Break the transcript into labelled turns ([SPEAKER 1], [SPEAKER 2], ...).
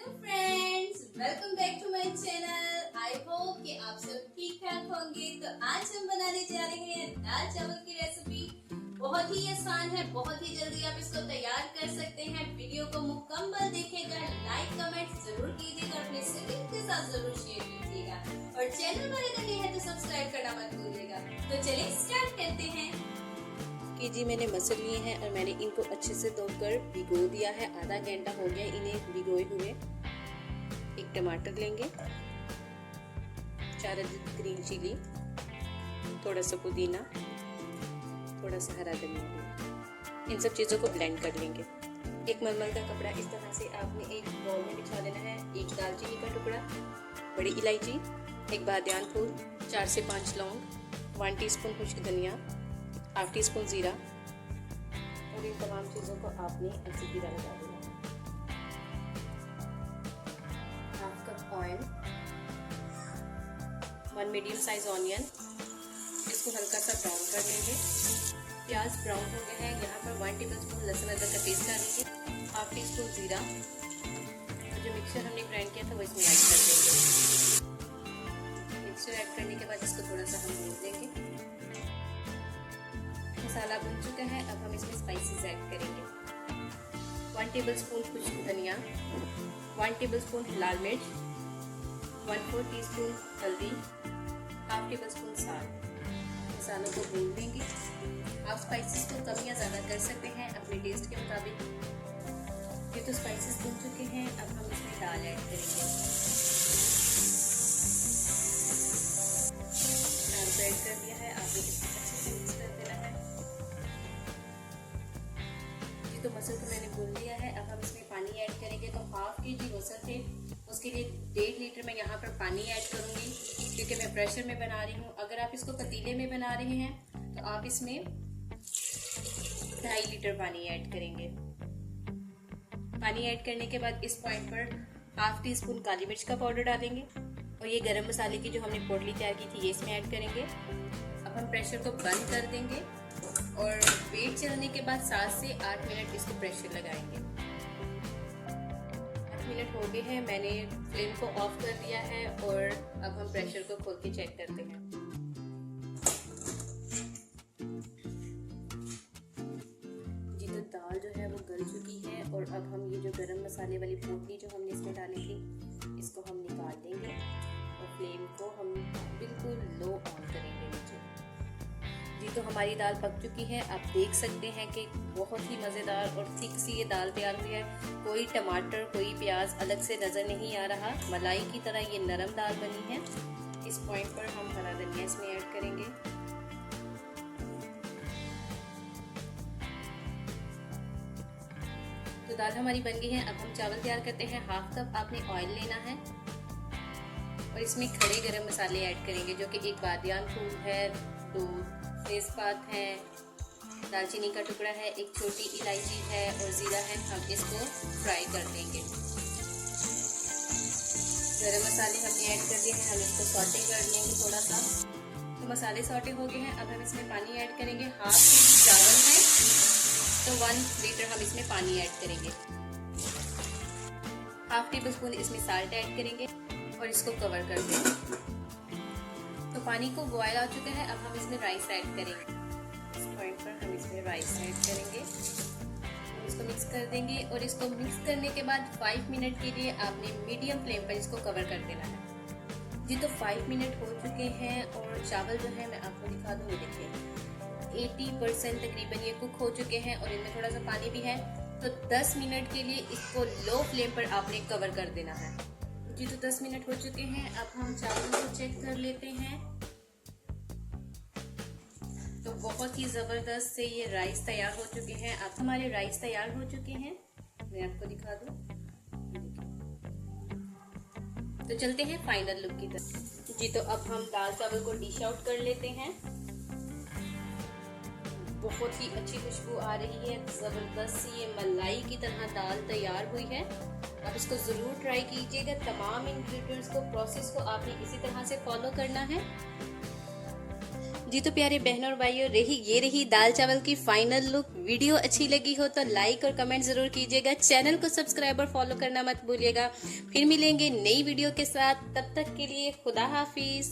[SPEAKER 1] Hello friends, welcome back to my channel. I hope कि आप सब ठीक ठाक होंगे। तो आज हम बनाने जा रहे हैं दाल चावल की रेसिपी। बहुत ही आसान है, बहुत ही जल्दी आप इसको तैयार कर सकते हैं। वीडियो को मुकम्मल देखिएगा, लाइक कमेंट जरूर कीजिएगा, अपने सिबलिंग के साथ जरूर शेयर कीजिएगा और चैनल पर अगर नए हैं तो सब्सक्राइब करना मत भूलिएगा। तो चलिए स्टार्ट करते हैं।
[SPEAKER 2] जी मैंने मसल लिए हैं और मैंने इनको अच्छे से धोकर भिगो दिया है। आधा घंटा हो गया इन्हें भिगोए हुए। एक टमाटर लेंगे, 4 ग्रीन चिली, थोड़ा सा पुदीना, थोड़ा सा हरा धनिया। इन सब चीज़ों को ब्लेंड कर लेंगे। एक मलमल का कपड़ा इस तरह से आपने एक बाउल में बिछा लेना है। एक दालचीनी का टुकड़ा, बड़ी इलायची, एक बादियान फूल, 4 से 5 लौंग, 1 टीस्पून खुश्क धनिया, 1/2 टीस्पून जीरा और इन तमाम चीज़ों को आपने अच्छी तरह लगा देना है। 1/2 cup oil, 1 medium size onion, इसको हल्का सा ब्राउन कर लेंगे। प्याज ब्राउन हो गए हैं। यहाँ पर 1 टेबलस्पून लहसुन अदरक का पेस्ट डालेंगे, 1/2 टीस्पून जीरा और जो मिक्सचर हमने ग्राइंड किया था वो इसमें ऐड कर देंगे। मिक्सचर ऐड करने के बाद इसको थोड़ा सा हम भून देंगे। मसाला भुन चुका है। अब हम इसमें स्पाइसेस ऐड करेंगे। 1 टेबलस्पून खुश्क धनिया, 1 टेबलस्पून लाल मिर्च, 1/4 टीस्पून हल्दी, 1/2 टेबलस्पून साल्ट। मसालों को भून देंगे। आप स्पाइसेस को कम या ज़्यादा कर सकते हैं अपने टेस्ट के मुताबिक। ये तो स्पाइसेस भून चुके हैं। अब हम इसमें दाल ऐड करेंगे। दाल को ऐड कर दिया है। आपने इसको अच्छे से मिक्स कर देना है। तो मसल को मैंने भून लिया है। अब हम इसमें पानी ऐड करेंगे। तो 1/2 kg मसल थे, उसके लिए 1.5 लीटर मैं यहाँ पर पानी ऐड करूँगी क्योंकि मैं प्रेशर में बना रही हूँ। अगर आप इसको पतीले में बना रहे हैं तो आप इसमें 2.5 लीटर पानी ऐड करेंगे। पानी ऐड करने के बाद इस पॉइंट पर 1/2 टीस्पून काली मिर्च का पाउडर डालेंगे और ये गरम मसाले की जो हमने पोटली तैयार की थी ये इसमें ऐड करेंगे। अब हम प्रेशर को बंद कर देंगे और वेट चलने के बाद 7 से 8 मिनट इसको प्रेशर लगाएंगे। 8 मिनट हो गए हैं। मैंने फ्लेम को ऑफ कर दिया है और अब हम प्रेशर को खोल के चेक करते हैं। जी तो दाल जो है वो गल चुकी है और अब हम ये जो गरम मसाले वाली पोटली जो हमने इसमें डाली थी इसको हम निकाल देंगे और फ्लेम को हम बिल्कुल लो ऑन करेंगे नीचे। जी तो हमारी दाल पक चुकी है। आप देख सकते हैं कि बहुत ही मज़ेदार और थिक सी ये दाल तैयार हुई है। कोई टमाटर, कोई प्याज अलग से नज़र नहीं आ रहा। मलाई की तरह ये नरम दाल बनी है। इस पॉइंट पर हम हरा धनिया इसमें ऐड करेंगे। तो दाल हमारी बन गई है। अब हम चावल तैयार करते हैं। 1/2 कप आपने ऑयल लेना है और इसमें खड़े गरम मसाले ऐड करेंगे जो कि एक बादियान फूल है, 2 तेजपात है, दालचीनी का टुकड़ा है, एक छोटी इलायची है और जीरा है। हम इसको फ्राई कर देंगे। गरम मसाले हमने ऐड कर दिए हैं। हम इसको सॉटे कर लेंगे थोड़ा सा। तो मसाले सॉटे हो गए हैं। अब हम इसमें पानी ऐड करेंगे। 1/2 kg चावल है तो 1 लीटर हम इसमें पानी ऐड करेंगे। 1/2 टीस्पून इसमें साल्ट ऐड करेंगे और इसको कवर कर देंगे। तो पानी को बॉयल आ चुका है। अब हम इसमें राइस ऐड करेंगे। इस पॉइंट पर हम इसमें राइस ऐड करेंगे, इसको मिक्स कर देंगे और इसको मिक्स करने के बाद 5 मिनट के लिए आपने मीडियम फ्लेम पर इसको कवर कर देना है। जी तो 5 मिनट हो चुके हैं और चावल जो है मैं आपको दिखा दूँ। ये देखिए 80% तकरीबन ये कुक हो चुके हैं और इनमें थोड़ा सा पानी भी है। तो 10 मिनट के लिए इसको लो फ्लेम पर आपने कवर कर देना है। जी तो 10 मिनट हो चुके हैं। अब हम चावल को चेक कर लेते हैं। तो बहुत ही ज़बरदस्त से ये राइस तैयार हो चुके हैं। अब हमारे राइस तैयार हो चुके हैं। मैं आपको दिखा दूं। तो चलते हैं फाइनल लुक की तरफ। जी तो अब हम दाल चावल को डिश आउट कर लेते हैं। बहुत ही अच्छी खुशबू आ रही है। ज़बरदस्त सी ये मलाई की तरह दाल तैयार हुई है। आप इसको ज़रूर ट्राई कीजिएगा। तमाम इंग्रेडिएंट्स को, प्रोसेस को आपने इसी तरह से फॉलो करना है। जी तो प्यारे बहनों और भाइयों, ये रही दाल चावल की फाइनल लुक। वीडियो अच्छी लगी हो तो लाइक और कमेंट जरूर कीजिएगा। चैनल को सब्सक्राइब और फॉलो करना मत भूलिएगा। फिर मिलेंगे नई वीडियो के साथ, तब तक के लिए खुदा हाफिज।